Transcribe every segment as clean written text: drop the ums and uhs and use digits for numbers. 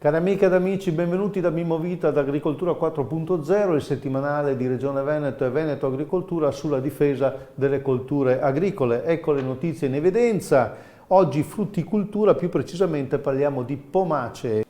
Cari amiche ed amici, benvenuti da Mimmo Vita ad Agricoltura 4.0, il settimanale di Regione Veneto e Veneto Agricoltura sulla difesa delle colture agricole. Ecco le notizie in evidenza. Oggi frutticoltura, più precisamente parliamo di pomacee.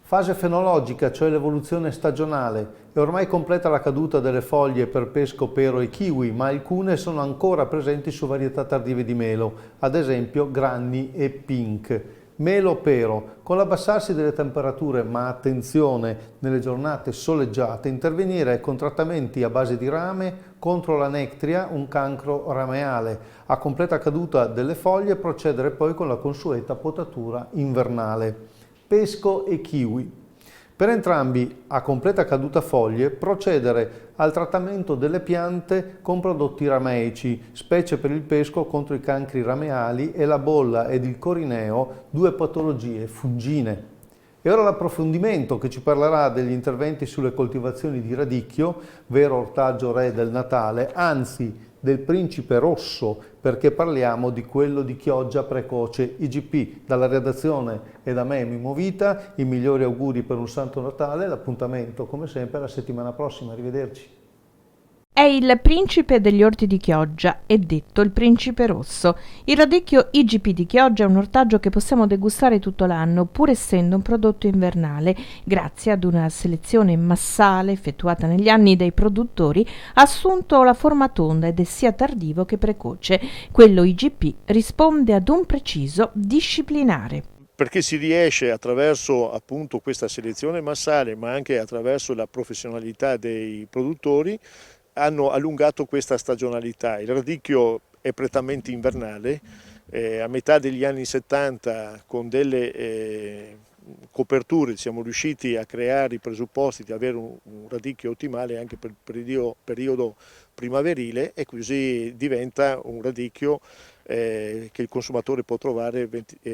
Fase fenologica, cioè l'evoluzione stagionale. È ormai completa la caduta delle foglie per pesco, pero e kiwi, ma alcune sono ancora presenti su varietà tardive di melo, ad esempio Granny e Pink. Melo pero, con l'abbassarsi delle temperature, ma attenzione, nelle giornate soleggiate, intervenire con trattamenti a base di rame contro la nectria, un cancro rameale. A completa caduta delle foglie procedere poi con la consueta potatura invernale. Pesco e kiwi. Per entrambi, a completa caduta foglie, procedere al trattamento delle piante con prodotti rameici, specie per il pesco contro i cancri rameali e la bolla ed il corineo, due patologie fungine. E ora l'approfondimento che ci parlerà degli interventi sulle coltivazioni di radicchio, vero ortaggio re del Natale, anzi del principe rosso, perché parliamo di quello di Chioggia precoce IGP. Dalla redazione e da me, Mimmo Vita, i migliori auguri per un Santo Natale, l'appuntamento come sempre la settimana prossima, arrivederci. È il principe degli orti di Chioggia, è detto il principe rosso. Il radicchio IGP di Chioggia è un ortaggio che possiamo degustare tutto l'anno, pur essendo un prodotto invernale, grazie ad una selezione massale effettuata negli anni dai produttori, ha assunto la forma tonda ed è sia tardivo che precoce. Quello IGP risponde ad un preciso disciplinare. Perché si riesce attraverso appunto questa selezione massale, ma anche attraverso la professionalità dei produttori, hanno allungato questa stagionalità. Il radicchio è prettamente invernale, a metà degli anni 70 con delle coperture siamo riusciti a creare i presupposti di avere un radicchio ottimale anche per il periodo primaverile, e così diventa un radicchio che il consumatore può trovare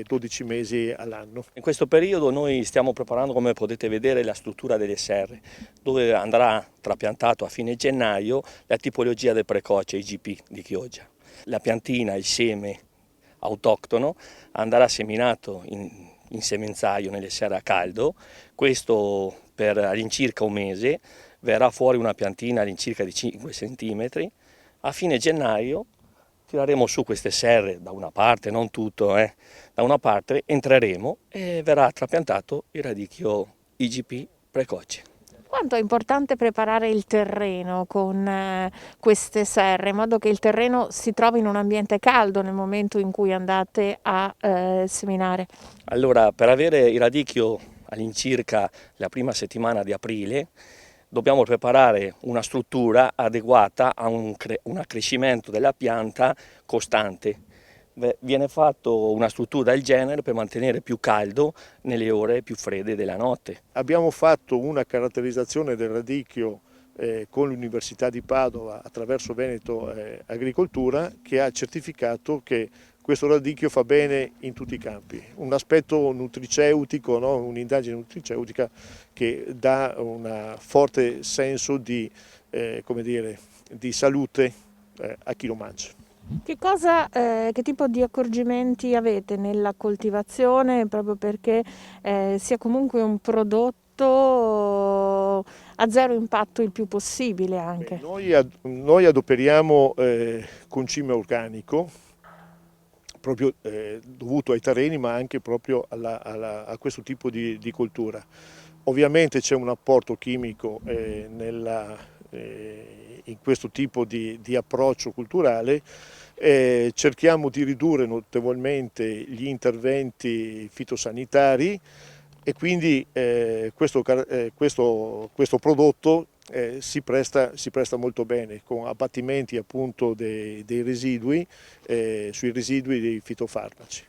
12 mesi all'anno. In questo periodo noi stiamo preparando, come potete vedere, la struttura delle serre, dove andrà trapiantato a fine gennaio la tipologia del precoce IGP di Chioggia. La piantina, il seme autoctono, andrà seminato in semenzaio nelle serre a caldo. Questo per all'incirca un mese verrà fuori una piantina all'incirca di 5 cm. A fine gennaio tireremo su queste serre da una parte, non tutto, da una parte entreremo e verrà trapiantato il radicchio IGP precoce. Quanto è importante preparare il terreno con queste serre, in modo che il terreno si trovi in un ambiente caldo nel momento in cui andate a seminare? Allora, per avere il radicchio all'incirca la prima settimana di aprile, dobbiamo preparare una struttura adeguata a un accrescimento della pianta costante. Viene fatto una struttura del genere per mantenere più caldo nelle ore più fredde della notte. Abbiamo fatto una caratterizzazione del radicchio con l'Università di Padova attraverso Veneto Agricoltura, che ha certificato che questo radicchio fa bene in tutti i campi. Un aspetto nutriceutico, no? Un'indagine nutriceutica che dà un forte senso di salute a chi lo mangia. Che tipo di accorgimenti avete nella coltivazione, proprio perché sia comunque un prodotto a zero impatto il più possibile anche? Noi adoperiamo concime organico, proprio dovuto ai terreni, ma anche proprio a questo tipo di coltura. Ovviamente c'è un apporto chimico in questo tipo di approccio culturale. Cerchiamo di ridurre notevolmente gli interventi fitosanitari, e quindi questo prodotto si presta molto bene, con abbattimenti appunto dei residui, sui residui dei fitofarmaci.